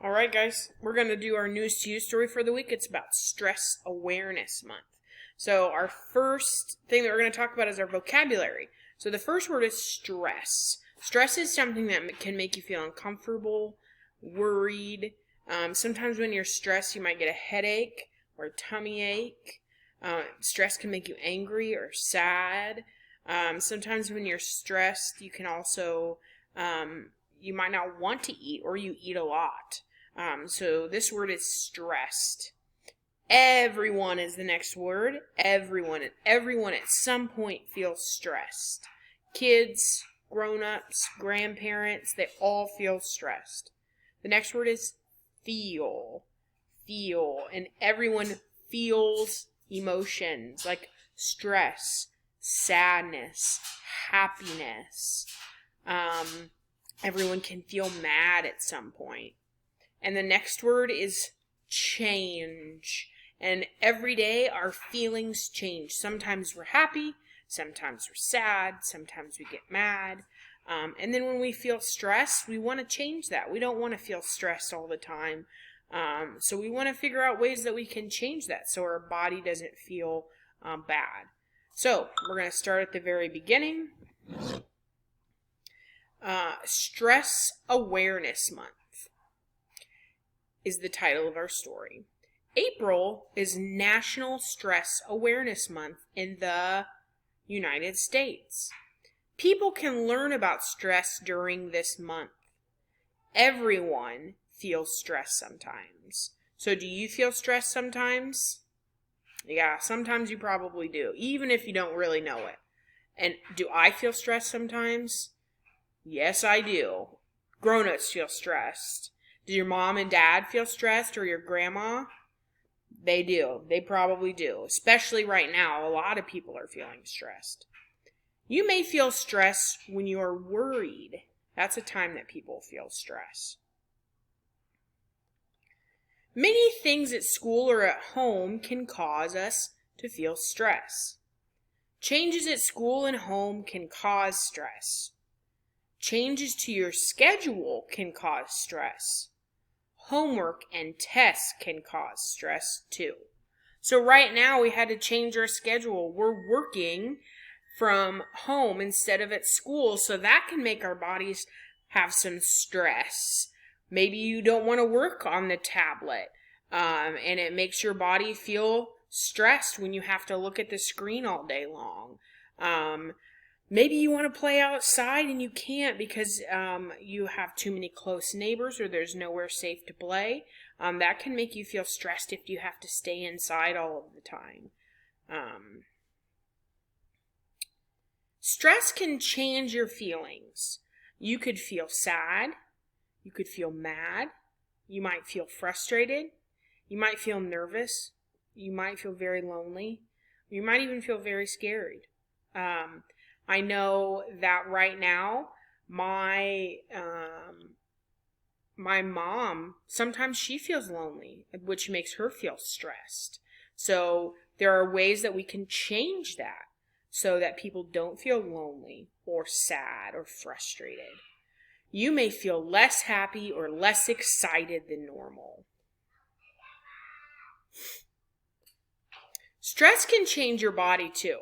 All right, guys, we're going to do our news to you story for the week. It's about Stress Awareness Month. So our first thing that we're going to talk about is our vocabulary. So the first word is stress. Stress is something that can make you feel uncomfortable, worried. Sometimes when you're stressed, you might get a headache or a tummy ache. Stress can make you angry or sad. Sometimes when you're stressed, you can also, you might not want to eat or you eat a lot. So this word is stressed. Everyone is the next word. Everyone at some point feels stressed. Kids, grown-ups, grandparents, they all feel stressed. The next word is feel. Feel. And everyone feels emotions like stress, sadness, happiness. Everyone can feel mad at some point. And the next word is change. And every day our feelings change. Sometimes we're happy, sometimes we're sad, sometimes we get mad. And then when we feel stressed, we want to change that. We don't want to feel stressed all the time. So we want to figure out ways that we can change that so our body doesn't feel bad. So we're going to start at the very beginning. Stress Awareness Month is the title of our story. April is National Stress Awareness Month in the United States. People can learn about stress during this month. Everyone feels stress sometimes. So do you feel stressed sometimes? Yeah, sometimes you probably do, even if you don't really know it. And do I feel stressed sometimes? Yes, I do. Grown-ups feel stressed. Do your mom and dad feel stressed, or your grandma? They do. They probably do. Especially right now, a lot of people are feeling stressed. You may feel stress when you are worried. That's a time that people feel stress. Many things at school or at home can cause us to feel stress. Changes at school and home can cause stress. Changes to your schedule can cause stress. Homework and tests can cause stress too. So right now we had to change our schedule. We're working from home instead of at school, so that can make our bodies have some stress. Maybe you don't want to work on the tablet, and it makes your body feel stressed when you have to look at the screen all day long. Maybe you want to play outside and you can't because you have too many close neighbors or there's nowhere safe to play. That can make you feel stressed if you have to stay inside all of the time. Stress can change your feelings. You could feel sad. You could feel mad. You might feel frustrated. You might feel nervous. You might feel very lonely. You might even feel very scared. I know that right now, my mom, sometimes she feels lonely, which makes her feel stressed. So there are ways that we can change that so that people don't feel lonely or sad or frustrated. You may feel less happy or less excited than normal. Stress can change your body too.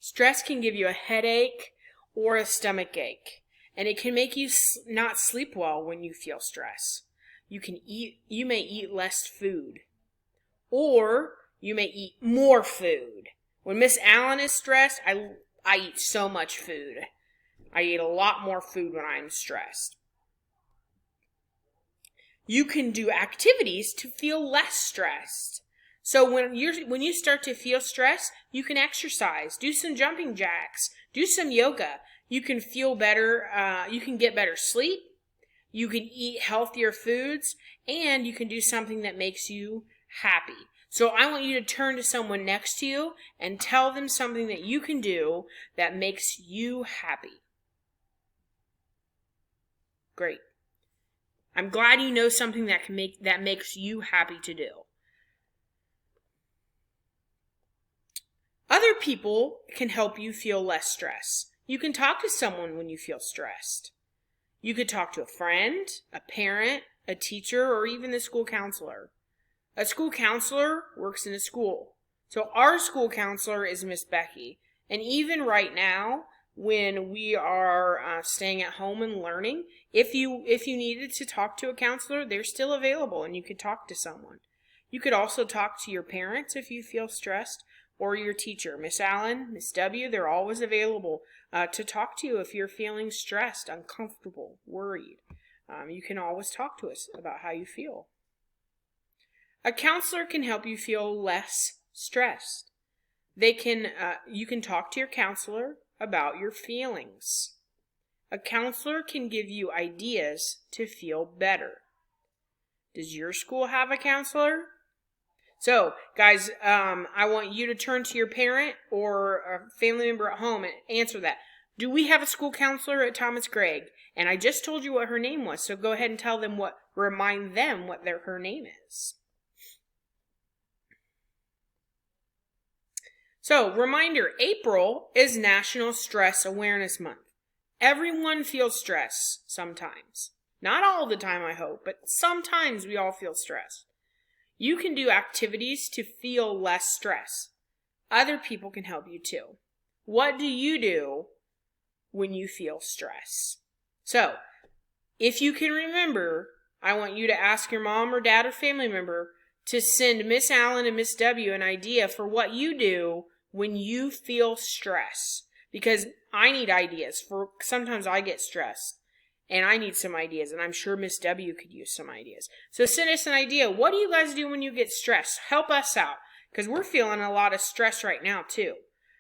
Stress can give you a headache or a stomach ache, and it can make you not sleep well when you feel stress. You may eat less food, or you may eat more food. When Miss Allen is stressed, I eat so much food. I eat a lot more food when I'm stressed. You can do activities to feel less stressed. So when you start to feel stressed, you can exercise, do some jumping jacks, do some yoga. You can feel better, you can get better sleep, you can eat healthier foods, and you can do something that makes you happy. So I want you to turn to someone next to you and tell them something that you can do that makes you happy. Great. I'm glad you know something that makes you happy to do. Other people can help you feel less stress. You can talk to someone when you feel stressed. You could talk to a friend, a parent, a teacher, or even the school counselor. A school counselor works in a school. So our school counselor is Miss Becky. And even right now, when we are staying at home and learning, if you needed to talk to a counselor, they're still available and you could talk to someone. You could also talk to your parents if you feel stressed, or your teacher. Miss Allen, Miss W, they're always available to talk to you if you're feeling stressed, uncomfortable, worried. You can always talk to us about how you feel. A counselor can help you feel less stressed. You can talk to your counselor about your feelings. A counselor can give you ideas to feel better. Does your school have a counselor? So, guys, I want you to turn to your parent or a family member at home and answer that. Do we have a school counselor at Thomas Gregg? And I just told you what her name was, so go ahead and remind them what her name is. So, reminder, April is National Stress Awareness Month. Everyone feels stress sometimes. Not all the time, I hope, but sometimes we all feel stressed. You can do activities to feel less stress. Other people can help you too. What do you do when you feel stress? So, if you can remember, I want you to ask your mom or dad or family member to send Miss Allen and Miss W an idea for what you do when you feel stress. Because I need ideas. Sometimes I get stressed. And I need some ideas, and I'm sure Miss W could use some ideas. So send us an idea. What do you guys do when you get stressed? Help us out, because we're feeling a lot of stress right now, too.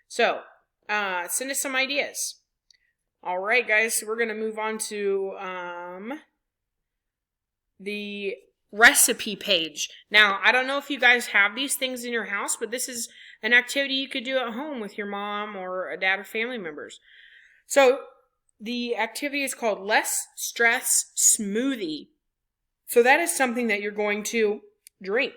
So send us some ideas. All right, guys, we're going to move on to the recipe page. Now, I don't know if you guys have these things in your house, but this is an activity you could do at home with your mom or a dad or family members. So the activity is called Less Stress Smoothie. So that is something that you're going to drink.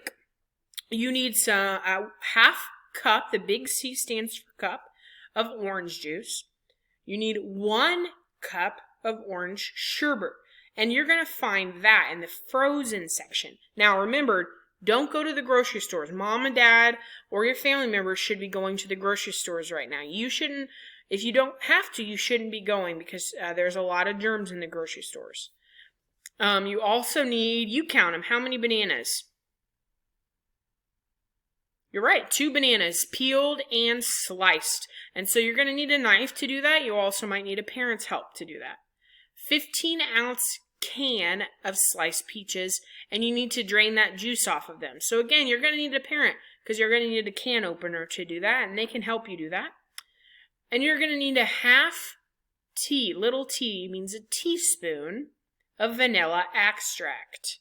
You need a half cup, the big C stands for cup, of orange juice. You need 1 cup of orange sherbet. And you're going to find that in the frozen section. Now remember, don't go to the grocery stores. Mom and dad or your family members should be going to the grocery stores right now. You shouldn't. If you don't have to, you shouldn't be going because there's a lot of germs in the grocery stores. You also need, you count them, how many bananas? You're right, 2 bananas, peeled and sliced. And so you're going to need a knife to do that. You also might need a parent's help to do that. 15-ounce can of sliced peaches, and you need to drain that juice off of them. So again, you're going to need a parent because you're going to need a can opener to do that, and they can help you do that. And you're going to need a half little t means a teaspoon of vanilla extract.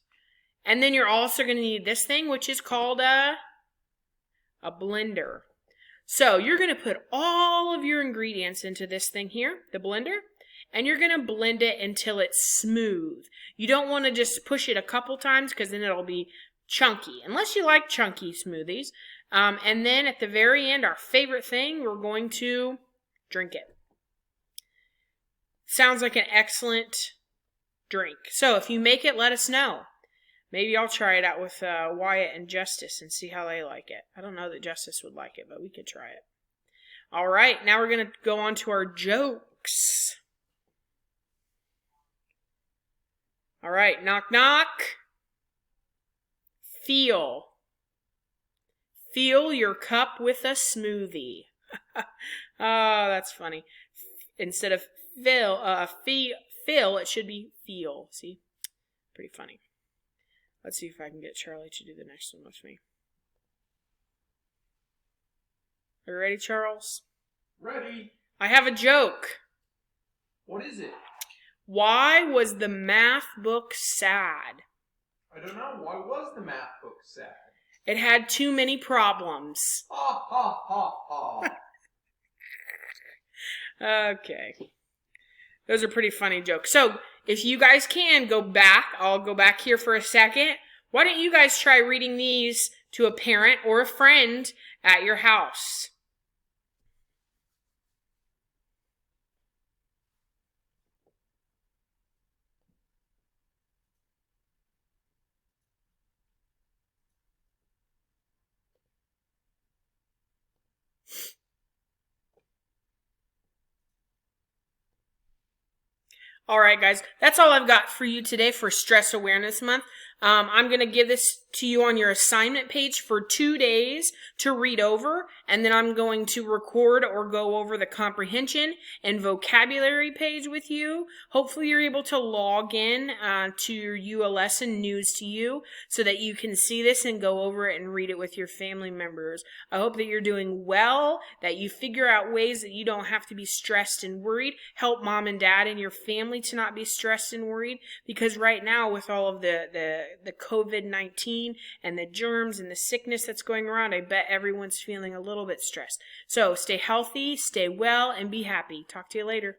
And then you're also going to need this thing, which is called a blender. So you're going to put all of your ingredients into this thing here, the blender, and you're going to blend it until it's smooth. You don't want to just push it a couple times because then it'll be chunky, unless you like chunky smoothies. And then at the very end, our favorite thing, we're going to drink it. Sounds like an excellent drink. So if you make it, let us know. Maybe I'll try it out with Wyatt and Justice and see how they like it. I don't know that Justice would like it, but we could try it. All right, now we're going to go on to our jokes. All right, knock, knock. Fill your cup with a smoothie. Oh, that's funny. Instead of fill, it should be feel. See? Pretty funny. Let's see if I can get Charlie to do the next one with me. Are you ready, Charles? Ready. I have a joke. What is it? Why was the math book sad? I don't know. Why was the math book sad? It had too many problems. Ha ha ha ha. Okay. Those are pretty funny jokes. So, if you guys can, go back. I'll go back here for a second. Why don't you guys try reading these to a parent or a friend at your house? All right, guys, that's all I've got for you today for Stress Awareness Month. I'm going to give this to you on your assignment page for 2 days to read over, and then I'm going to record or go over the comprehension and vocabulary page with you. Hopefully you're able to log in to your UL lesson News to You so that you can see this and go over it and read it with your family members. I hope that you're doing well, that you figure out ways that you don't have to be stressed and worried. Help mom and dad and your family to not be stressed and worried, because right now with all of the COVID-19 and the germs and the sickness that's going around, I bet everyone's feeling a little bit stressed. So stay healthy, stay well, and be happy. Talk to you later.